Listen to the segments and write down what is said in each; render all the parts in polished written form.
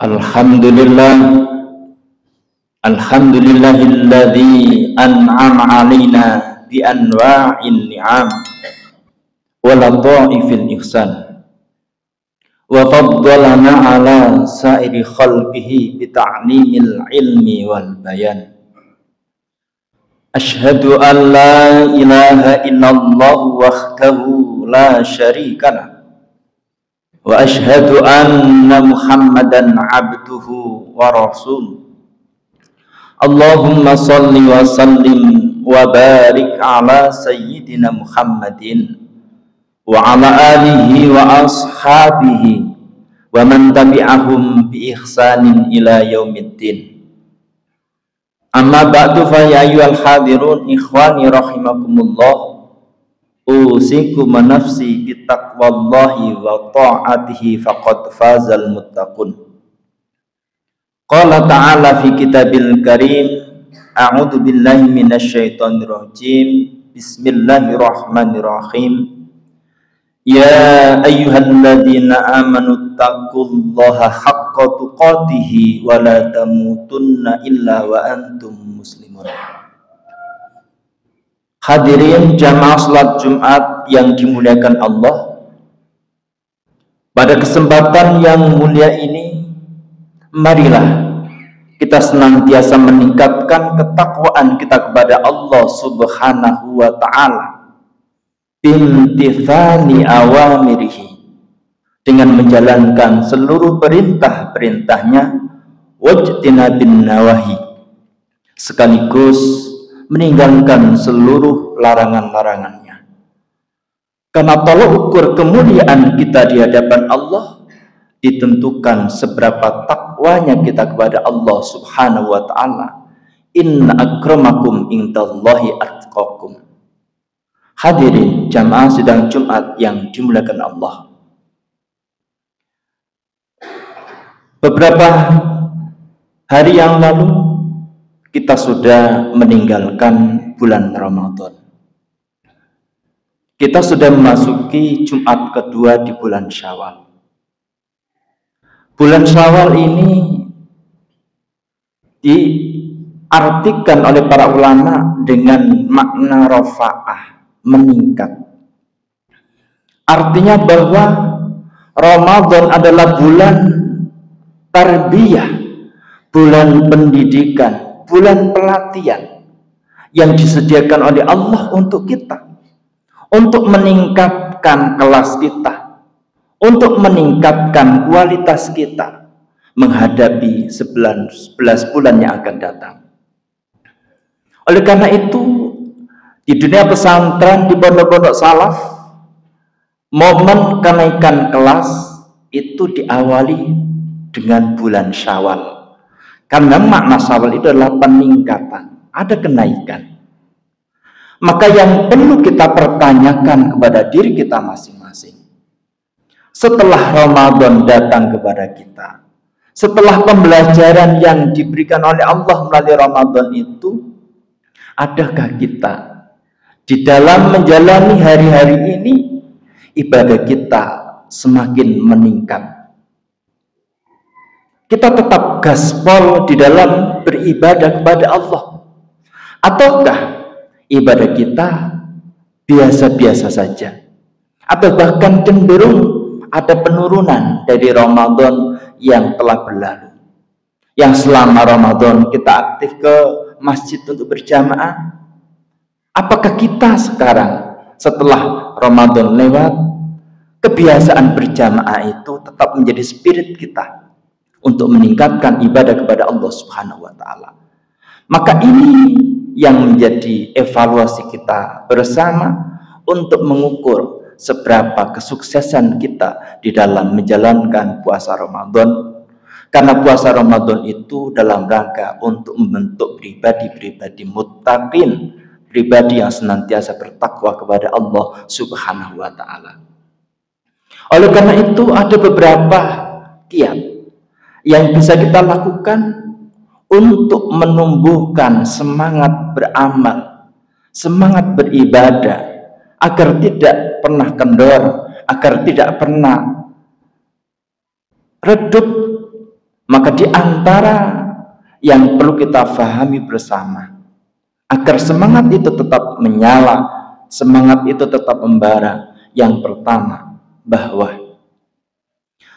Alhamdulillah, alhamdulillahilladzi an'ama 'alaina bi anwa'in ni'am wa lataifil ihsan wa faddalana 'ala sa'iri khalqihi bi ta'limil ilmi wal bayan. Asyhadu an la ilaha illallah wahdahu la syarikalah wa asyhadu anna Muhammadan abduhu wa rasuluh. Allahumma salli wa sallim wa barik ala sayyidina Muhammadin wa ala alihi wa ashabihi wa man tabi'ahum bi ihsanin ila yaumiddin. Amma ba'du, fa ya ayyuhal hadirun ikhwani rahimakumullah, usikum nafsi bittaqwallahi wa ta'atihi faqad fazal muttaqun. Qala ta'ala fi kitabil karim, a'udzu billahi minasyaitonir rajim, bismillahirrahmanirrahim. Ya ayyuhalladzina amanu taqullaha haqqa tuqatih wa la tamutunna illa wa antum muslimun. Hadirin jamaah salat Jumat yang dimuliakan Allah, pada kesempatan yang mulia ini marilah kita senantiasa meningkatkan ketakwaan kita kepada Allah Subhanahu wa ta'ala bimtithani awamirihi, dengan menjalankan seluruh perintah-perintahnya, wajtinabin nawahi, sekaligus meninggalkan seluruh larangan-larangannya. Karena tolak ukur kemuliaan kita di hadapan Allah ditentukan seberapa takwanya kita kepada Allah Subhanahu wa ta'ala. Inna akramakum indallahi atqakum. Hadirin jamaah sidang Jumat yang dimuliakan Allah, beberapa hari yang lalu kita sudah meninggalkan bulan Ramadan. Kita sudah memasuki Jumat kedua di bulan Syawal. Bulan Syawal ini diartikan oleh para ulama dengan makna rafa'ah, meningkat. Artinya bahwa Ramadan adalah bulan tarbiyah, bulan pendidikan, bulan pelatihan yang disediakan oleh Allah untuk kita, untuk meningkatkan kelas kita, untuk meningkatkan kualitas kita menghadapi 11 bulan yang akan datang. Oleh karena itu, di dunia pesantren, di pondok-pondok salaf, momen kenaikan kelas itu diawali dengan bulan Syawal. Karena makna Syawal itu adalah peningkatan, ada kenaikan. Maka yang perlu kita pertanyakan kepada diri kita masing-masing, setelah Ramadan datang kepada kita, setelah pembelajaran yang diberikan oleh Allah melalui Ramadan itu, adakah kita di dalam menjalani hari-hari ini ibadah kita semakin meningkat? Kita tetap gaspol di dalam beribadah kepada Allah, ataukah ibadah kita biasa-biasa saja, atau bahkan cenderung ada penurunan dari Ramadan yang telah berlalu, yang selama Ramadan kita aktif ke masjid untuk berjamaah? Apakah kita sekarang setelah Ramadan lewat, kebiasaan berjamaah itu tetap menjadi spirit kita untuk meningkatkan ibadah kepada Allah Subhanahu wa ta'ala? Maka ini yang menjadi evaluasi kita bersama untuk mengukur seberapa kesuksesan kita di dalam menjalankan puasa Ramadan. Karena puasa Ramadan itu dalam rangka untuk membentuk pribadi-pribadi muttaqin, pribadi yang senantiasa bertakwa kepada Allah Subhanahu wa ta'ala. Oleh karena itu ada beberapa kiat yang bisa kita lakukan untuk menumbuhkan semangat beramal, semangat beribadah, agar tidak pernah kendor, agar tidak pernah redup. Maka di antara yang perlu kita fahami bersama, agar semangat itu tetap menyala, semangat itu tetap membara, yang pertama, bahwa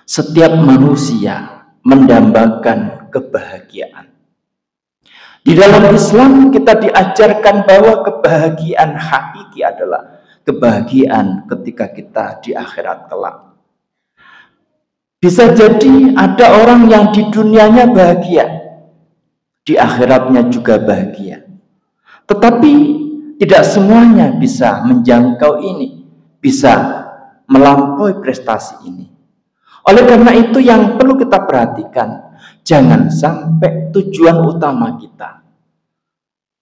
setiap manusia mendambakan kebahagiaan. Di dalam Islam kita diajarkan bahwa kebahagiaan hakiki adalah kebahagiaan ketika kita di akhirat kelak. Bisa jadi ada orang yang di dunianya bahagia, di akhiratnya juga bahagia. Tetapi tidak semuanya bisa menjangkau ini, bisa melampaui prestasi ini. Oleh karena itu yang perlu kita perhatikan, jangan sampai tujuan utama kita,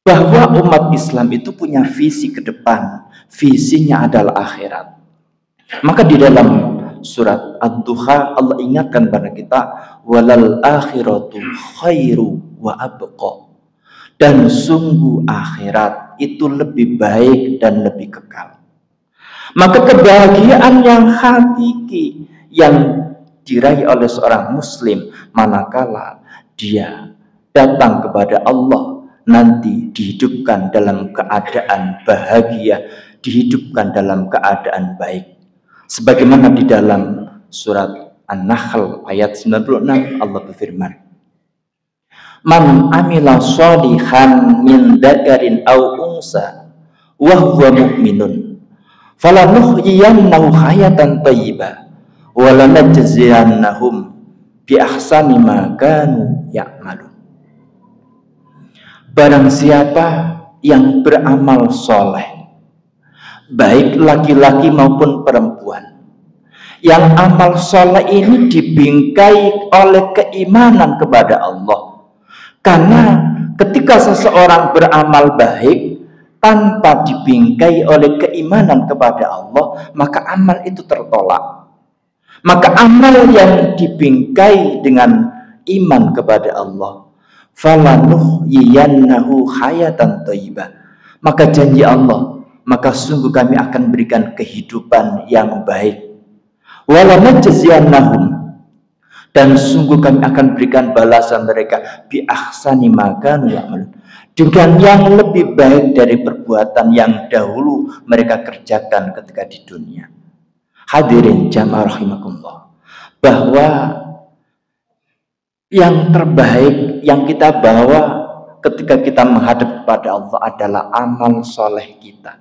bahwa umat Islam itu punya visi ke depan, visinya adalah akhirat. Maka di dalam surat Ad-Duha Allah ingatkan pada kita, walal akhiratu khairu wa abqa, dan sungguh akhirat itu lebih baik dan lebih kekal. Maka kebahagiaan yang hakiki yang diraih oleh seorang muslim manakala dia datang kepada Allah, nanti dihidupkan dalam keadaan bahagia, dihidupkan dalam keadaan baik. Sebagaimana di dalam surat An-Nahl ayat 96 Allah berfirman, man amila sholihan min dzakarin aw unsa wa huwa mu'minun falanuhyiyannahu hayatan thayyibah wa lanajziyannahum bi ahsani ma kanu ya'malun. Barang siapa yang beramal soleh, baik laki-laki maupun perempuan, yang amal soleh ini dibingkai oleh keimanan kepada Allah. Karena ketika seseorang beramal baik tanpa dibingkai oleh keimanan kepada Allah, maka amal itu tertolak. Maka amal yang dibingkai dengan iman kepada Allah, falanuhyiyannahu hayatan thayyibah, maka janji Allah, maka sungguh kami akan berikan kehidupan yang baik. Walanajziyannahum, dan sungguh kami akan berikan balasan mereka bi ahsani ma kanu ya'malun, dengan yang lebih baik dari perbuatan yang dahulu mereka kerjakan ketika di dunia. Hadirin jamaah rahimakumullah, bahwa yang terbaik yang kita bawa ketika kita menghadap kepada Allah adalah amal soleh kita.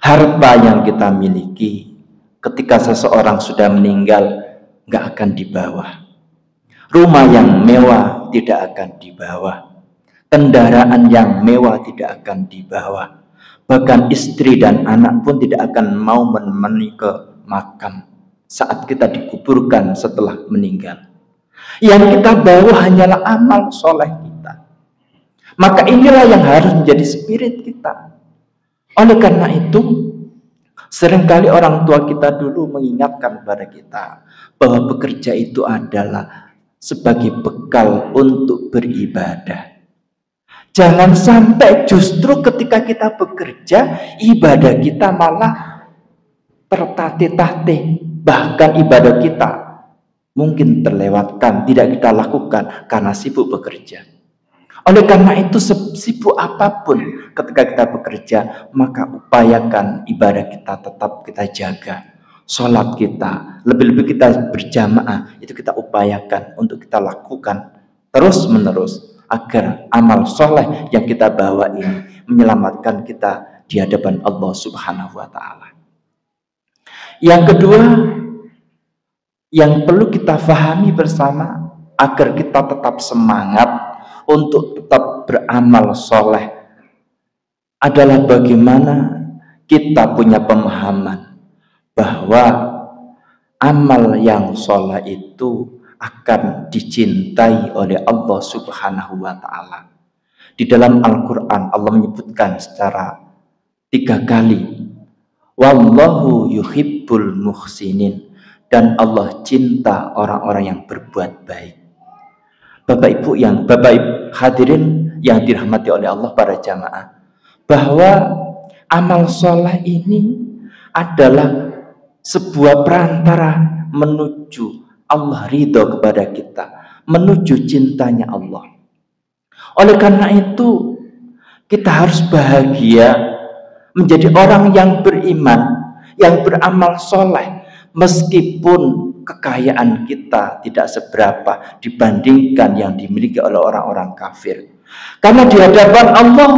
Harta yang kita miliki ketika seseorang sudah meninggal nggak akan dibawa. Rumah yang mewah tidak akan dibawa. Kendaraan yang mewah tidak akan dibawa. Bahkan istri dan anak pun tidak akan mau menemani ke makam saat kita dikuburkan setelah meninggal. Yang kita bawa hanyalah amal soleh kita. Maka inilah yang harus menjadi spirit kita. Oleh karena itu, seringkali orang tua kita dulu mengingatkan kepada kita bahwa bekerja itu adalah sebagai bekal untuk beribadah. Jangan sampai justru ketika kita bekerja, ibadah kita malah tertatih-tatih. Bahkan ibadah kita mungkin terlewatkan, tidak kita lakukan karena sibuk bekerja. Oleh karena itu, sibuk apapun ketika kita bekerja, maka upayakan ibadah kita tetap kita jaga. Sholat kita, lebih-lebih kita berjamaah, itu kita upayakan untuk kita lakukan terus-menerus, agar amal soleh yang kita bawa ini menyelamatkan kita di hadapan Allah Subhanahu wa Ta'ala. Yang kedua, yang perlu kita fahami bersama agar kita tetap semangat untuk tetap beramal soleh adalah bagaimana kita punya pemahaman bahwa amal yang soleh itu akan dicintai oleh Allah Subhanahu wa Ta'ala. Di dalam Al-Quran Allah menyebutkan secara 3 kali, wallahu yuhibbul muhsinin, dan Allah cinta orang-orang yang berbuat baik. Bapak Ibu hadirin yang dirahmati oleh Allah, para jamaah, bahwa amal soleh ini adalah sebuah perantara menuju Allah ridho kepada kita, menuju cintanya Allah. Oleh karena itu, kita harus bahagia menjadi orang yang beriman, yang beramal soleh, meskipun kekayaan kita tidak seberapa dibandingkan yang dimiliki oleh orang-orang kafir. Karena di hadapan Allah,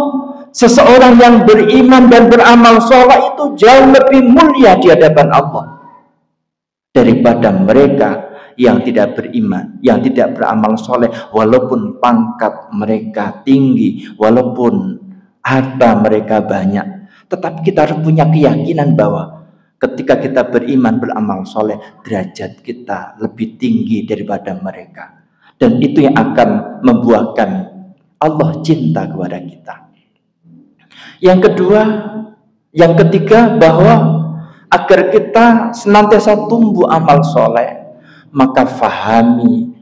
seseorang yang beriman dan beramal soleh itu jauh lebih mulia di hadapan Allah daripada mereka yang tidak beriman, yang tidak beramal soleh, walaupun pangkat mereka tinggi, walaupun harta mereka banyak. Tetapi kita harus punya keyakinan bahwa ketika kita beriman, beramal soleh, derajat kita lebih tinggi daripada mereka. Dan itu yang akan membuahkan Allah cinta kepada kita. Yang kedua, yang ketiga, bahwa agar kita senantiasa tumbuh amal soleh, maka fahami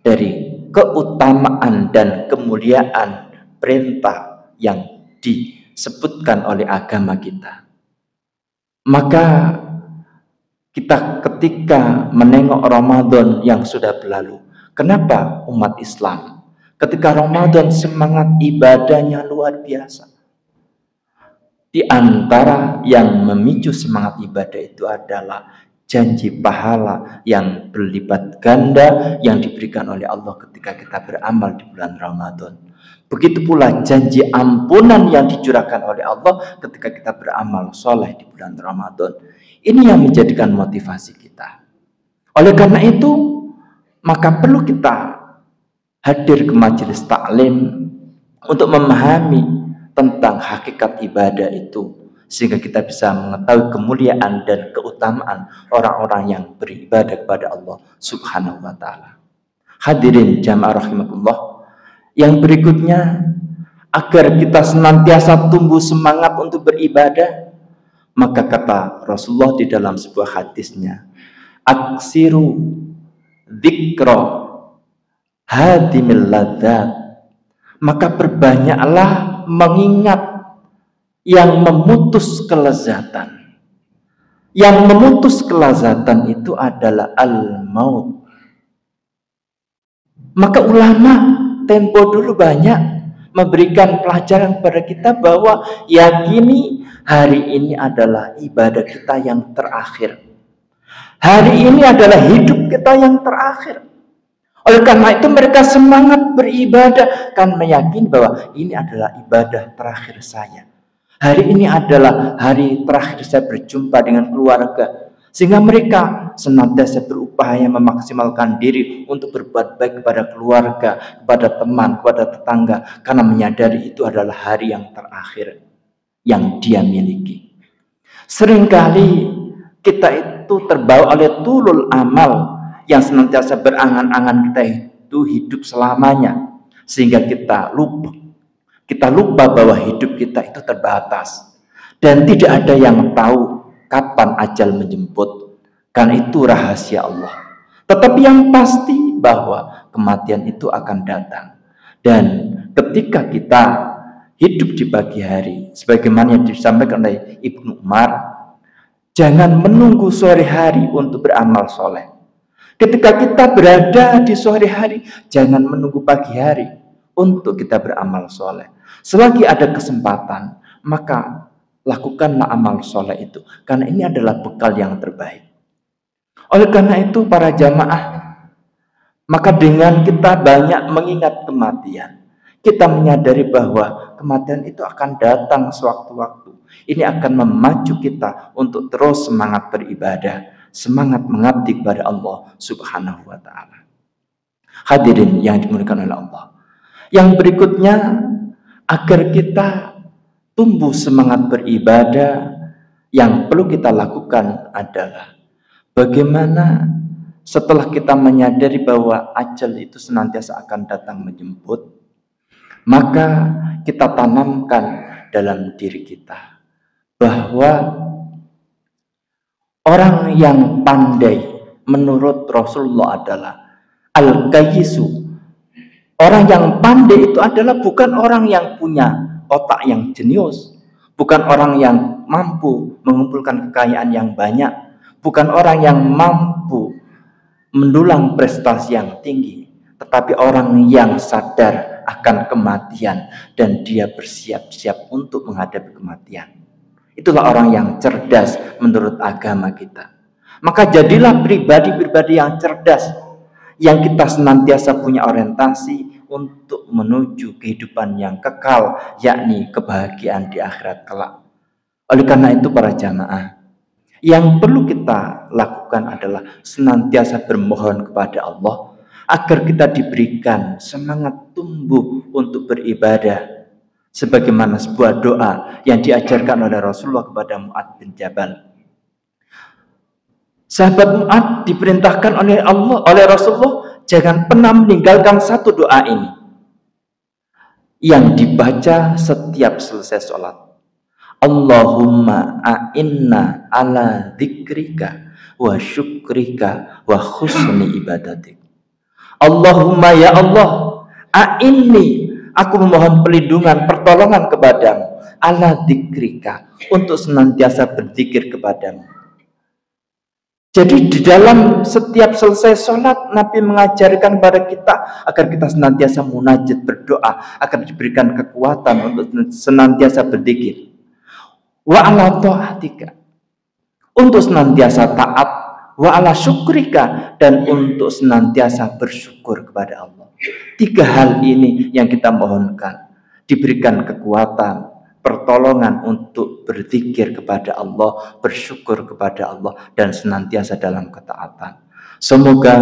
dari keutamaan dan kemuliaan perintah yang disebutkan oleh agama kita. Maka kita ketika menengok Ramadan yang sudah berlalu, kenapa umat Islam ketika Ramadan semangat ibadahnya luar biasa? Di antara yang memicu semangat ibadah itu adalah janji pahala yang berlipat ganda yang diberikan oleh Allah ketika kita beramal di bulan Ramadan. Begitu pula janji ampunan yang dicurahkan oleh Allah ketika kita beramal soleh di bulan Ramadan. Ini yang menjadikan motivasi kita. Oleh karena itu, maka perlu kita hadir ke majelis taklim untuk memahami tentang hakikat ibadah itu, sehingga kita bisa mengetahui kemuliaan dan keutamaan orang-orang yang beribadah kepada Allah Subhanahu wa ta'ala. Hadirin jamaah rahimakumullah, yang berikutnya, agar kita senantiasa tumbuh semangat untuk beribadah, maka kata Rasulullah di dalam sebuah hadisnya, aksiru dzikra hadimil ladzat, maka perbanyaklah mengingat yang memutus kelezatan. Yang memutus kelezatan itu adalah al-maut. Maka ulama tempo dulu banyak memberikan pelajaran kepada kita bahwa yakini hari ini adalah ibadah kita yang terakhir. Hari ini adalah hidup kita yang terakhir. Oleh karena itu mereka semangat beribadah, kan meyakini bahwa ini adalah ibadah terakhir saya. Hari ini adalah hari terakhir saya berjumpa dengan keluarga. Sehingga mereka senantiasa berupaya memaksimalkan diri untuk berbuat baik kepada keluarga, kepada teman, kepada tetangga. Karena menyadari itu adalah hari yang terakhir yang dia miliki. Seringkali kita itu terbawa oleh tulul amal, yang senantiasa berangan-angan kita itu hidup selamanya, sehingga kita lupa bahwa hidup kita itu terbatas dan tidak ada yang tahu kapan ajal menjemput, karena itu rahasia Allah. Tetapi yang pasti bahwa kematian itu akan datang, dan ketika kita hidup di pagi hari, sebagaimana yang disampaikan oleh Ibnu Umar, jangan menunggu sore hari untuk beramal soleh. Ketika kita berada di sore hari, jangan menunggu pagi hari untuk kita beramal soleh. Selagi ada kesempatan, maka lakukanlah amal soleh itu, karena ini adalah bekal yang terbaik. Oleh karena itu para jamaah, maka dengan kita banyak mengingat kematian, kita menyadari bahwa kematian itu akan datang sewaktu-waktu. Ini akan memacu kita untuk terus semangat beribadah, semangat mengabdi kepada Allah Subhanahu wa ta'ala. Hadirin yang dimuliakan oleh Allah. Yang berikutnya, agar kita tumbuh semangat beribadah, yang perlu kita lakukan adalah bagaimana setelah kita menyadari bahwa ajal itu senantiasa akan datang menjemput, maka kita tanamkan dalam diri kita bahwa orang yang pandai menurut Rasulullah adalah al-qayyisu. Orang yang pandai itu adalah bukan orang yang punya otak yang jenius, bukan orang yang mampu mengumpulkan kekayaan yang banyak, bukan orang yang mampu mendulang prestasi yang tinggi. tetapi orang yang sadar akan kematian dan dia bersiap-siap untuk menghadapi kematian. Itulah orang yang cerdas menurut agama kita. Maka jadilah pribadi-pribadi yang cerdas, yang kita senantiasa punya orientasi untuk menuju kehidupan yang kekal, yakni kebahagiaan di akhirat kelak. Oleh karena itu para jamaah, yang perlu kita lakukan adalah senantiasa bermohon kepada Allah agar kita diberikan semangat tumbuh untuk beribadah, sebagaimana sebuah doa yang diajarkan oleh Rasulullah kepada Mu'adz bin Jabal. Sahabat Mu'adz diperintahkan oleh Rasulullah, jangan pernah meninggalkan satu doa ini yang dibaca setiap selesai sholat. Allahumma a'inna ala dzikrika wa syukrika wa husni ibadatik. Allahumma ya Allah, a'inni, aku memohon pelindungan, pertolongan kepadamu, ala dzikrika, untuk senantiasa berzikir kepadamu. Jadi di dalam setiap selesai sholat, Nabi mengajarkan kepada kita agar kita senantiasa munajat, berdoa, agar diberikan kekuatan untuk senantiasa berzikir. Wa ala ta'atika, untuk senantiasa taat. Wa ala syukrika, dan untuk senantiasa bersyukur kepada Allah. 3 hal ini yang kita mohonkan, diberikan kekuatan, pertolongan untuk berzikir kepada Allah, bersyukur kepada Allah, dan senantiasa dalam ketaatan. Semoga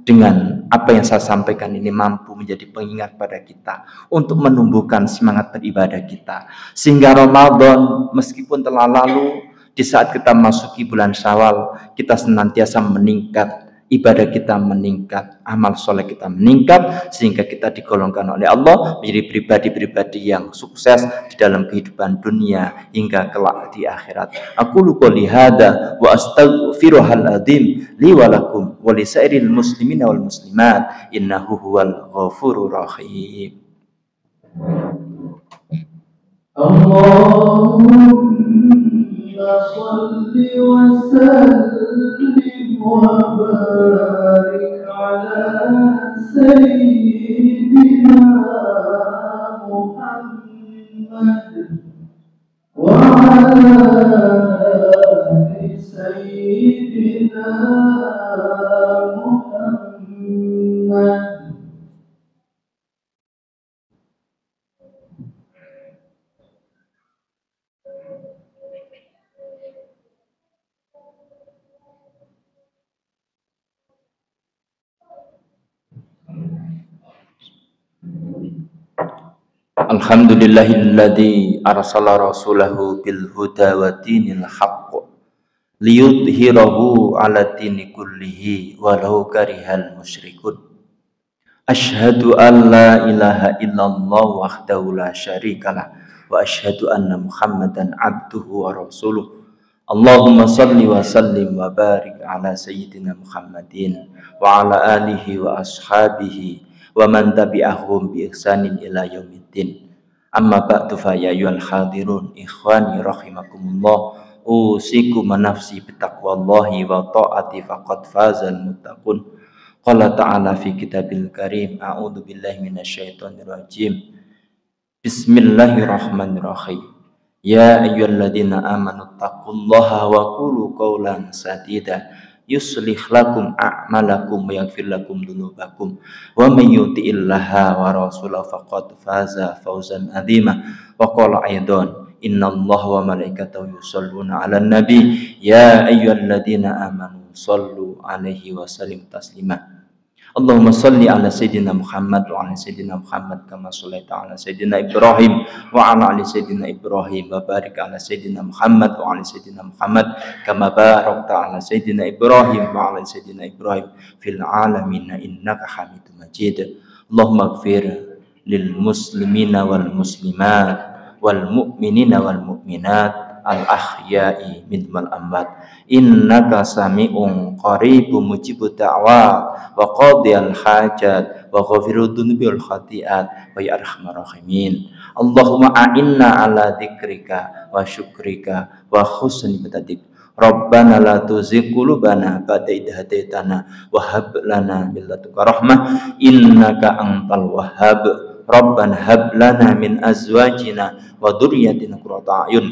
dengan apa yang saya sampaikan ini mampu menjadi pengingat pada kita untuk menumbuhkan semangat beribadah kita, sehingga Ramadan meskipun telah lalu, di saat kita masuki bulan Syawal, kita senantiasa meningkat, ibadah kita meningkat, amal soleh kita meningkat, sehingga kita digolongkan oleh Allah menjadi pribadi-pribadi yang sukses di dalam kehidupan dunia hingga kelak di akhirat. Aqulu qouli hadza wa astaghfirullahal azim li wa lakum wa li sairil muslimina wal muslimat innahu huwal ghafurur rahim. Allahumma shalli wa sallim wa barik ala sayyidina Muhammad wa ala ali sayyidina Muhammad. Alhamdulillahilladzi arsala rasulahu bil huda wa dinil haqq liyudhhirahu 'ala dini kullihi walau karihal musyrikun. Asyhadu an la ilaha illallah wahdahu la syarikalah wa asyhadu anna Muhammadan abduhu wa rasuluh. Allahumma salli wa sallim wa barik ala sayyidina Muhammadin wa ala alihi wa ashabihi wa man tabi'ahum bi ihsanin ila yaumiddin. Amma ba'du fa ya ayyuhal hadirun ikhwani rahimakumullah, usikum nafsi bitaqwallahi wa ta'ati faqad fazal muttaqun. Qala ta'ala fi kitabil karim, a'udzu billahi minasyaitonir rajim. Bismillahirrahmanirrahim. Ya ayyuhalladzina amanu taqullaha wa qulu qawlan sadida yuslih lakum a'malakum wa yaghfir lakum dzunubakum wa may yuti'illaha wa rasulahu faqad faza fawzan 'azima. Wa qala aidan innallaha wa malaikatahu yusholluna 'alan nabi ya ayyuhalladzina amanu shallu 'alaihi wa sallimu taslima. Allahumma salli ala sayyidina Muhammad wa ala sayyidina Muhammad kama shallaita ala sayyidina Ibrahim wa ala ali sayyidina Ibrahim wa barik ala sayyidina Muhammad wa ala sayyidina Muhammad kama barakta ala sayyidina Ibrahim wa ala sayyidina Ibrahim fil alamin innaka Hamidum Majid. Allahumma ighfir lil muslimina wal muslimat wal mu'minina wal mu'minat al ahya'i minal amwat innaka sami'un qaribun mujibud da'wat wa qadiyal hajat wa ghafirud dzunubi wal khati'at wa ya arhamar rahimin. Allahumma a'inna ala dzikrika wa syukrika wa husni ibadatik Rabbana la tuzigh qulubana ba'da idh hadaitana wa hab lana min ladunka rahmah innaka antal wahhab. Rabbana hab lana min azwajina wa dhurriyyatina qurrata a'yun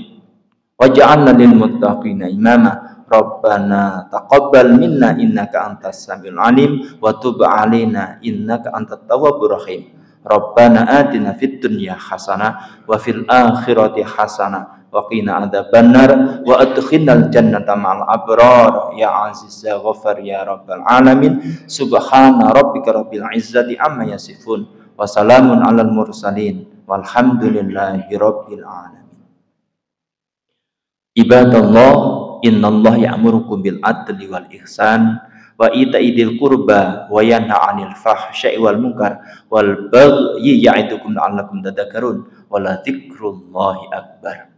waj'alna lil muttaqina imama. Rabbana taqabbal minna innaka antas samiul alim wa tub 'alaina innaka antat tawwabur rahim. Rabbana atina fid dunya hasanah wa fil akhirati hasanah wa qina adzabannar wa adkhilnal jannata ma'al abrar ya aziz ya ghafar ya rabbal alamin. Subhana rabbika rabbil izzati amma yasifun wa salamun alal mursalin walhamdulillahi rabbil alamin. Ibadallah, innallaha ya'murukum bil adli wal ihsan wa ita'i dzil qurba wa yanha 'anil fahsya'i wal munkar wal bagyi ya'idukum la'allakum tadhakkarun wa la dzikrullahi akbar.